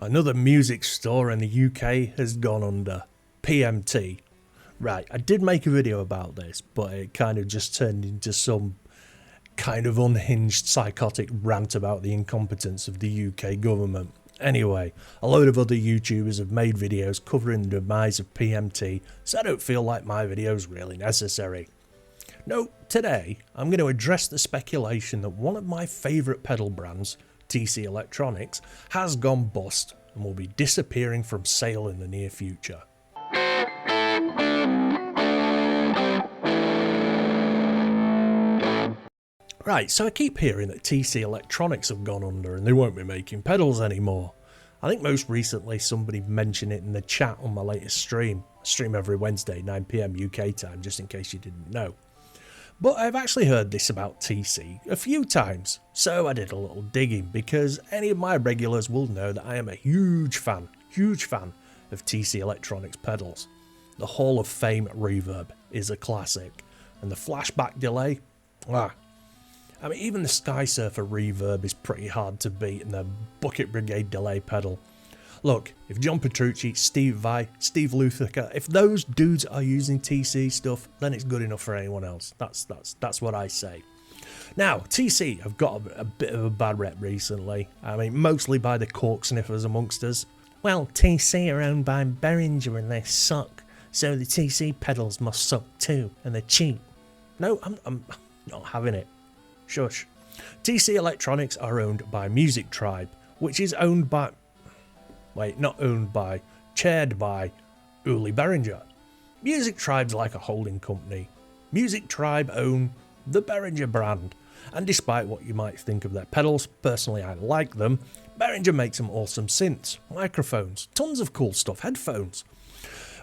Another music store in the UK has gone under. PMT. Right, I did make a video about this, but it kind of just turned into some kind of unhinged psychotic rant about the incompetence of the UK government. Anyway, a load of other YouTubers have made videos covering the demise of PMT, so I don't feel like my video is really necessary. No, today I'm going to address the speculation that one of my favourite pedal brands, TC Electronics, has gone bust and will be disappearing from sale in the near future. Right, so I keep hearing that TC Electronics have gone under and they won't be making pedals anymore. I think most recently somebody mentioned it in the chat on my latest stream. I stream every Wednesday 9 PM UK time, just in case you didn't know. But I've actually heard this about TC a few times, so I did a little digging because any of my regulars will know that I am a huge fan of TC Electronics pedals. The Hall of Fame reverb is a classic, and the flashback delay, I mean, even the Sky Surfer reverb is pretty hard to beat, and the Bucket Brigade delay pedal. Look, if John Petrucci, Steve Vai, Steve Lukather, if those dudes are using TC stuff, then it's good enough for anyone else. That's what I say. Now, TC have got a bit of a bad rep recently. I mean, mostly by the cork sniffers amongst us. Well, TC are owned by Behringer and they suck, so the TC pedals must suck too, and they're cheap. No, I'm not having it. Shush. TC Electronics are owned by Music Tribe, which is owned by... not owned by, chaired by Uli Behringer. Music Tribe's like a holding company. Music Tribe own the Behringer brand, and despite what you might think of their pedals, personally I like them. Behringer makes some awesome synths, microphones, tons of cool stuff, headphones,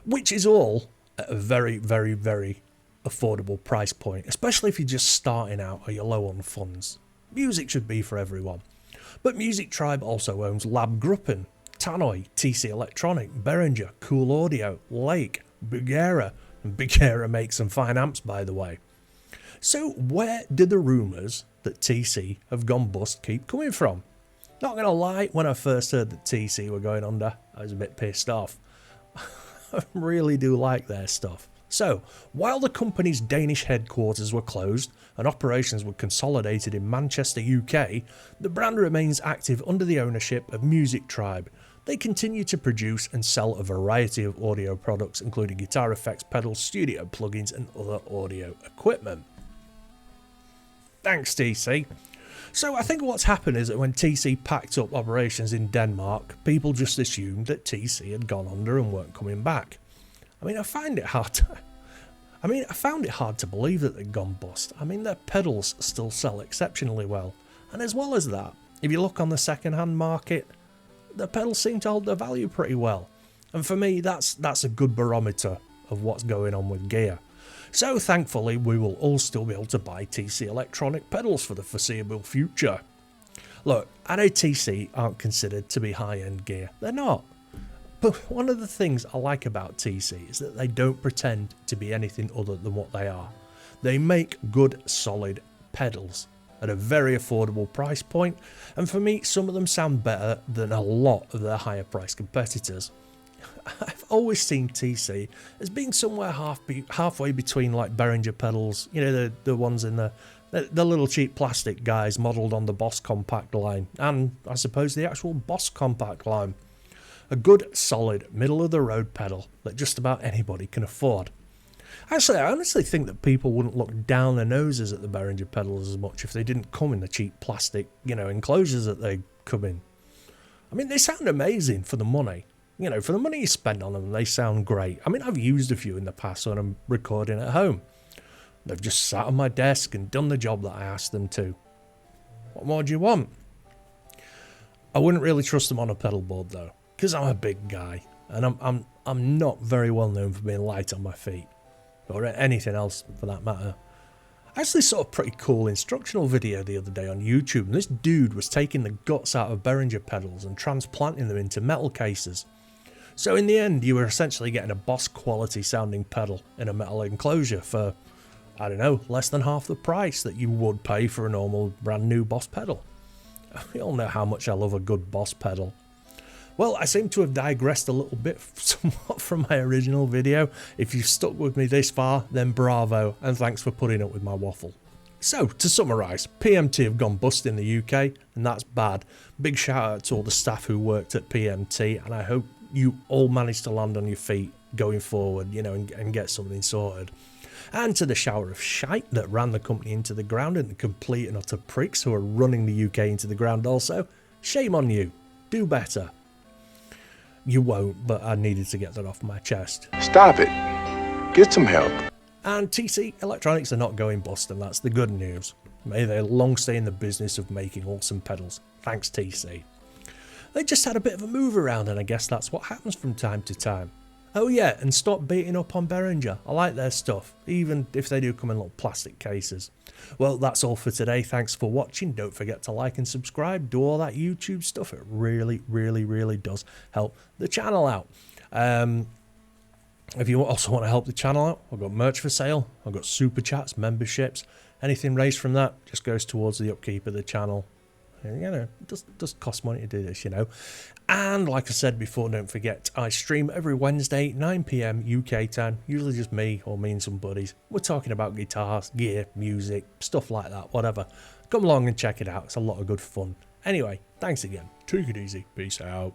which is all at a very, very, very affordable price point, especially if you're just starting out or you're low on funds. Music should be for everyone. But Music Tribe also owns Lab Gruppen, Tannoy, TC Electronic, Behringer, Cool Audio, Lake, Bugera, and Bugera makes some fine amps, by the way. So where did the rumours that TC have gone bust keep coming from? Not going to lie, when I first heard that TC were going under, I was a bit pissed off. I really do like their stuff. So, while the company's Danish headquarters were closed and operations were consolidated in Manchester, UK, the brand remains active under the ownership of Music Tribe. They continue to produce and sell a variety of audio products, including guitar effects, pedals, studio plugins, and other audio equipment. Thanks, TC. So I think what's happened is that when TC packed up operations in Denmark, people just assumed that TC had gone under and weren't coming back. I mean, I found it hard to believe that they'd gone bust. I mean, their pedals still sell exceptionally well. And as well as that, if you look on the second-hand market, the pedals seem to hold their value pretty well. And for me, that's a good barometer of what's going on with gear. So thankfully, we will all still be able to buy TC Electronic pedals for the foreseeable future. Look, I know TC aren't considered to be high-end gear. They're not. But one of the things I like about TC is that they don't pretend to be anything other than what they are. They make good, solid pedals at a very affordable price point, and for me, some of them sound better than a lot of their higher price competitors. I've always seen TC as being somewhere halfway between like Behringer pedals, you know, the ones in the little cheap plastic guys modelled on the Boss Compact line, and I suppose the actual Boss Compact line. A good, solid, middle-of-the-road pedal that just about anybody can afford. Actually, I honestly think that people wouldn't look down their noses at the Behringer pedals as much if they didn't come in the cheap plastic, enclosures that they come in. I mean, they sound amazing for the money. For the money you spend on them, they sound great. I mean, I've used a few in the past when I'm recording at home. They've just sat on my desk and done the job that I asked them to. What more do you want? I wouldn't really trust them on a pedal board, though. Because I'm a big guy, and I'm not very well known for being light on my feet, or anything else for that matter. I actually saw a pretty cool instructional video the other day on YouTube, and this dude was taking the guts out of Behringer pedals and transplanting them into metal cases. So in the end, you were essentially getting a Boss quality sounding pedal in a metal enclosure for, I don't know, less than half the price that you would pay for a normal brand new Boss pedal. We all know how much I love a good Boss pedal. Well, I seem to have digressed a little bit somewhat from my original video. If you've stuck with me this far, then bravo, and thanks for putting up with my waffle. So, to summarise, PMT have gone bust in the UK, and that's bad. Big shout out to all the staff who worked at PMT, and I hope you all manage to land on your feet going forward, you know, and get something sorted. And to the shower of shite that ran the company into the ground, and the complete and utter pricks who are running the UK into the ground also, shame on you. Do better. You won't, but I needed to get that off my chest. Stop it. Get some help. And TC Electronics are not going bust, and that's the good news. May they long stay in the business of making awesome pedals. Thanks, TC. They just had a bit of a move around, and I guess that's what happens from time to time. Oh yeah, and stop beating up on Behringer. I like their stuff, even if they do come in little plastic cases. Well, that's all for today. Thanks for watching. Don't forget to like and subscribe. Do all that YouTube stuff. It really, really, really does help the channel out. If you also want to help the channel out, I've got merch for sale. I've got super chats, memberships. Anything raised from that just goes towards the upkeep of the channel. You know, it does cost money to do this, you know. And like I said before, don't forget, I stream every Wednesday, 9 PM UK time. Usually just me or me and some buddies. We're talking about guitars, gear, music, stuff like that, whatever. Come along and check it out. It's a lot of good fun. Anyway, thanks again. Take it easy. Peace out.